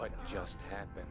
What just happened?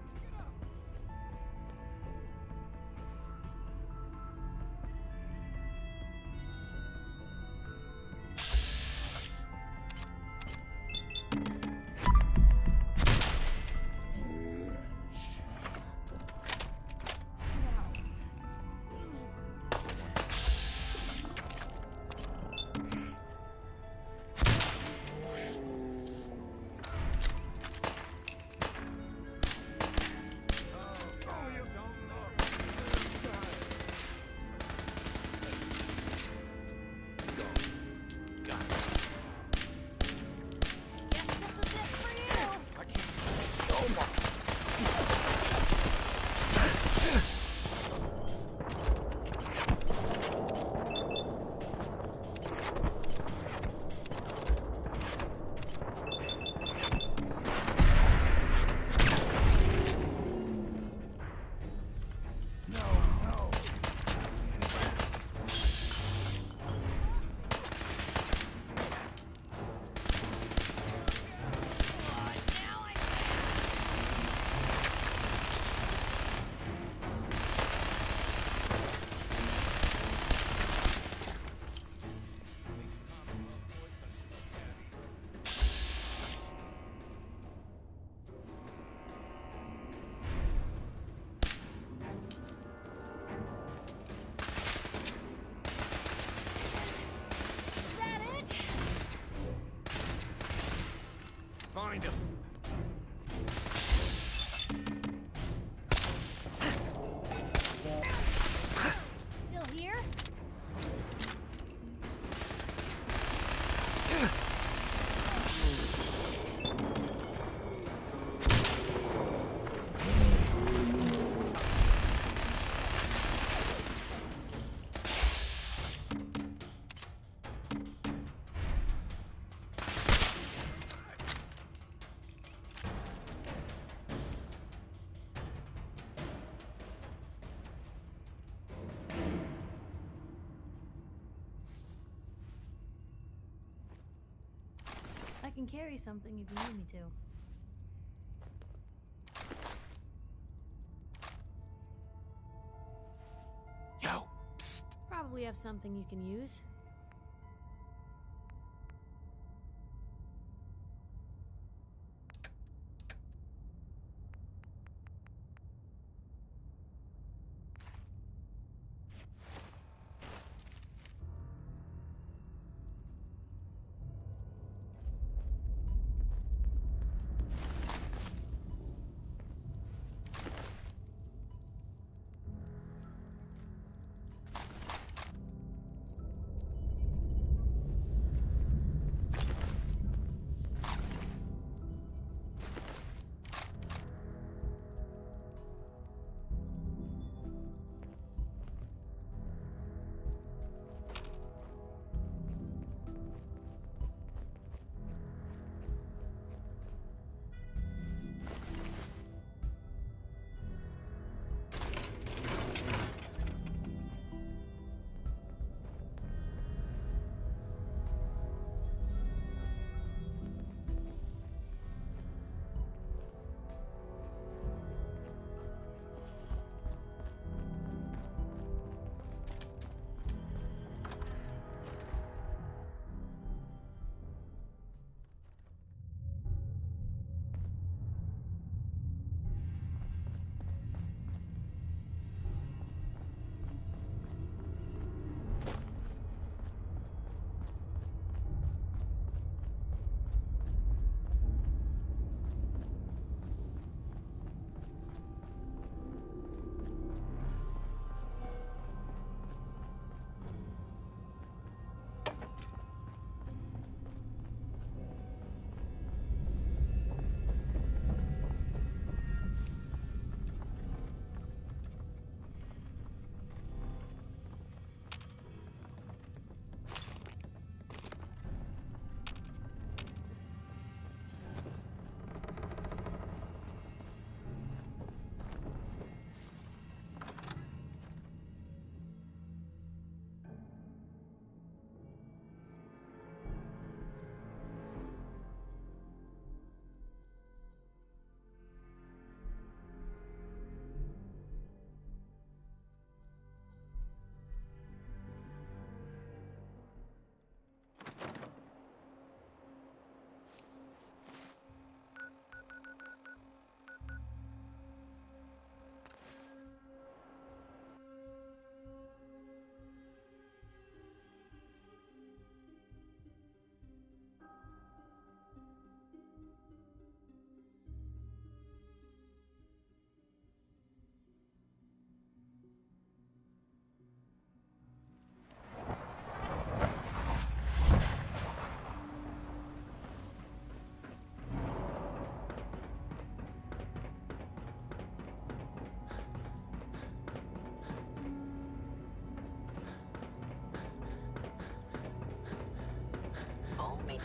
Find him. Still here? I can carry something if you need me to. Yo, psst. Probably have something you can use.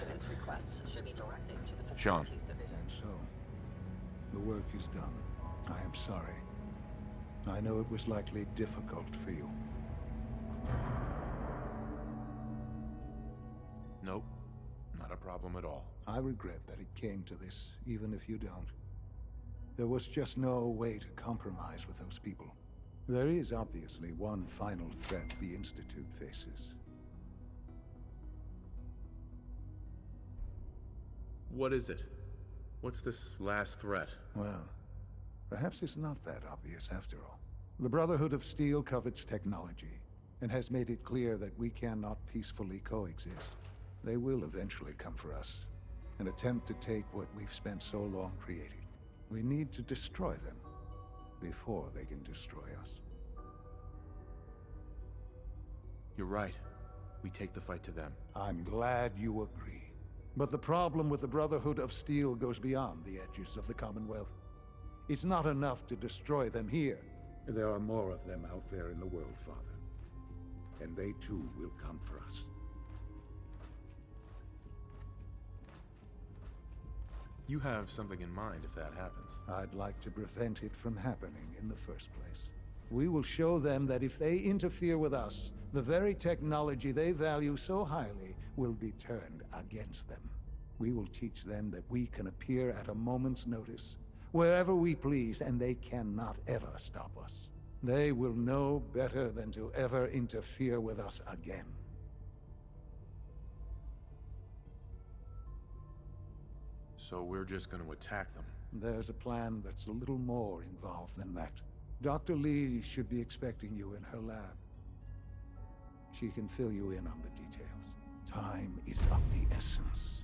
Maintenance requests should be directed to the Sean. Facilities Division. And so, the work is done. I am sorry. I know it was likely difficult for you. Nope. Not a problem at all. I regret that it came to this, even if you don't. There was just no way to compromise with those people. There is obviously one final threat the Institute faces. What is it? What's this last threat? Well, perhaps it's not that obvious after all. The Brotherhood of Steel covets technology, and has made it clear that we cannot peacefully coexist. They will eventually come for us, and attempt to take what we've spent so long creating. We need to destroy them, before they can destroy us. You're right. We take the fight to them. I'm glad you agree. But the problem with the Brotherhood of Steel goes beyond the edges of the Commonwealth. It's not enough to destroy them here. There are more of them out there in the world, Father. And they too will come for us. You have something in mind if that happens. I'd like to prevent it from happening in the first place. We will show them that if they interfere with us, the very technology they value so highly will be turned against them. We will teach them that we can appear at a moment's notice, wherever we please, and they cannot ever stop us. They will know better than to ever interfere with us again. So we're just going to attack them. There's a plan that's a little more involved than that. Dr. Lee should be expecting you in her lab. She can fill you in on the details. Time is of the essence.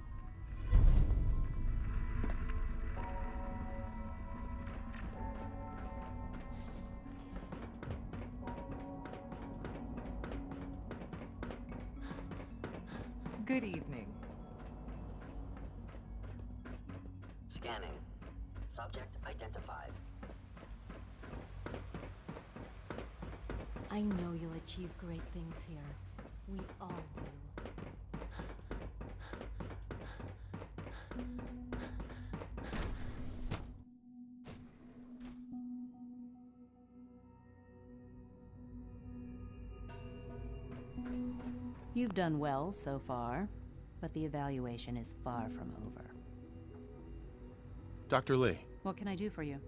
Good evening. Scanning. Subject identified. I know you'll achieve great things here. We all do. You've done well so far, but the evaluation is far from over. Dr. Lee. What can I do for you?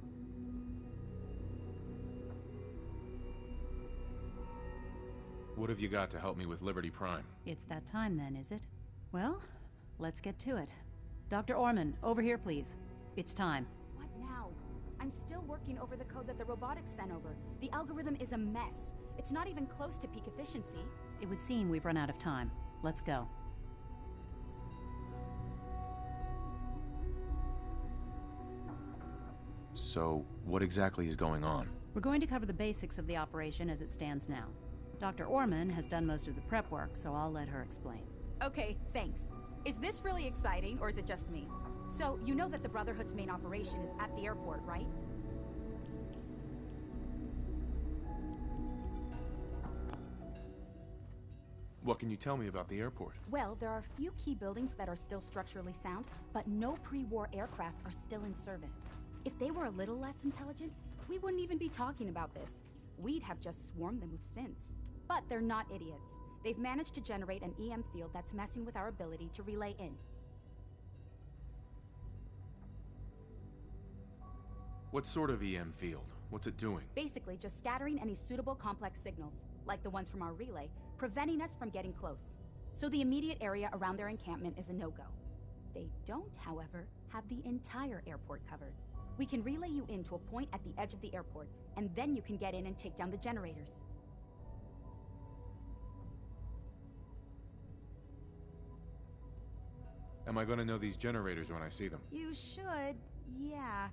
What have you got to help me with Liberty Prime? It's that time then, is it? Well, let's get to it. Dr. Orman, over here, please. It's time. What now? I'm still working over the code that the robotics sent over. The algorithm is a mess. It's not even close to peak efficiency. It would seem we've run out of time. Let's go. So, what exactly is going on? We're going to cover the basics of the operation as it stands now. Dr. Orman has done most of the prep work, so I'll let her explain. Okay, thanks. Is this really exciting, or is it just me? So, you know that the Brotherhood's main operation is at the airport, right? What can you tell me about the airport? Well, there are a few key buildings that are still structurally sound, but no pre-war aircraft are still in service. If they were a little less intelligent, we wouldn't even be talking about this. We'd have just swarmed them with synths. But they're not idiots. They've managed to generate an EM field that's messing with our ability to relay in. What sort of EM field? What's it doing? Basically, just scattering any suitable complex signals, like the ones from our relay, preventing us from getting close. So the immediate area around their encampment is a no-go. They don't, however, have the entire airport covered. We can relay you in to a point at the edge of the airport, and then you can get in and take down the generators. Am I gonna know these generators when I see them? You should, yeah.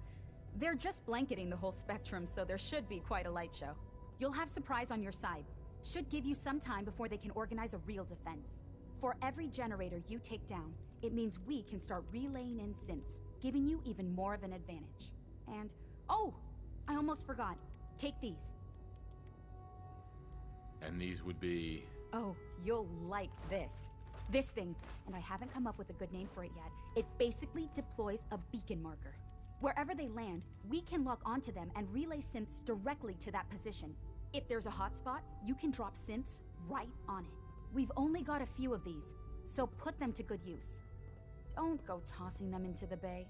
They're just blanketing the whole spectrum, so there should be quite a light show. You'll have surprise on your side. Should give you some time before they can organize a real defense. For every generator you take down, it means we can start relaying in synths, giving you even more of an advantage. And, oh, I almost forgot. Take these. And these would be... Oh, you'll like this. This thing, and I haven't come up with a good name for it yet, it basically deploys a beacon marker. Wherever they land, we can lock onto them and relay synths directly to that position. If there's a hotspot, you can drop synths right on it. We've only got a few of these, so put them to good use. Don't go tossing them into the bay.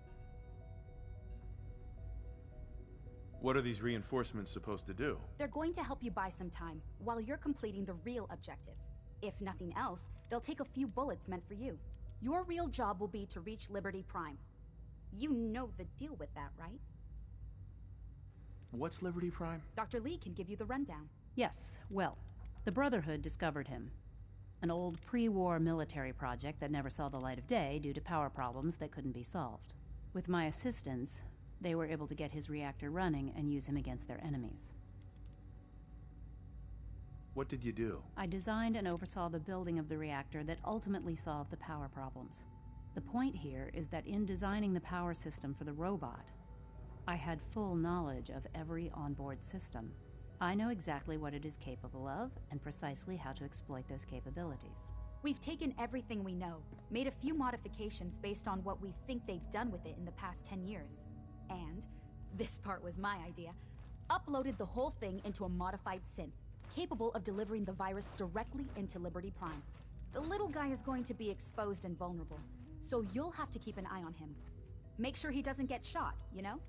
What are these reinforcements supposed to do? They're going to help you buy some time, while you're completing the real objective. If nothing else, they'll take a few bullets meant for you. Your real job will be to reach Liberty Prime. You know the deal with that, right? What's Liberty Prime? Dr. Lee can give you the rundown. Yes, well, the Brotherhood discovered him. An old pre-war military project that never saw the light of day due to power problems that couldn't be solved. With my assistance, they were able to get his reactor running and use him against their enemies. What did you do? I designed and oversaw the building of the reactor that ultimately solved the power problems. The point here is that in designing the power system for the robot, I had full knowledge of every onboard system. I know exactly what it is capable of and precisely how to exploit those capabilities. We've taken everything we know, made a few modifications based on what we think they've done with it in the past 10 years. And, this part was my idea, uploaded the whole thing into a modified synth, capable of delivering the virus directly into Liberty Prime. The little guy is going to be exposed and vulnerable, so you'll have to keep an eye on him. Make sure he doesn't get shot, you know?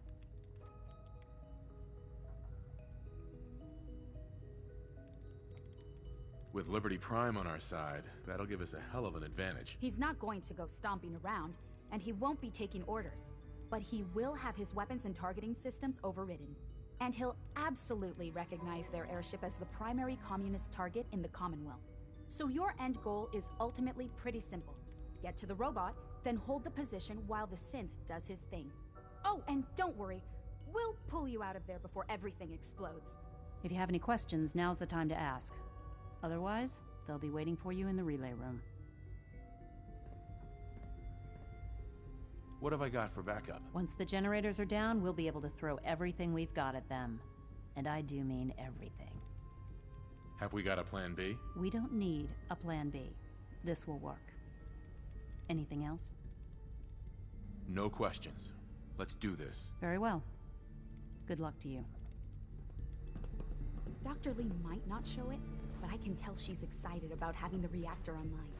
With Liberty Prime on our side, that'll give us a hell of an advantage. He's not going to go stomping around, and he won't be taking orders. But he will have his weapons and targeting systems overridden. And he'll absolutely recognize their airship as the primary communist target in the Commonwealth. So your end goal is ultimately pretty simple. Get to the robot, then hold the position while the synth does his thing. Oh, and don't worry, we'll pull you out of there before everything explodes. If you have any questions, now's the time to ask. Otherwise, they'll be waiting for you in the relay room. What have I got for backup? Once the generators are down, we'll be able to throw everything we've got at them. And I do mean everything. Have we got a plan B? We don't need a plan B. This will work. Anything else? No questions. Let's do this. Very well. Good luck to you. Dr. Lee might not show it, but I can tell she's excited about having the reactor online.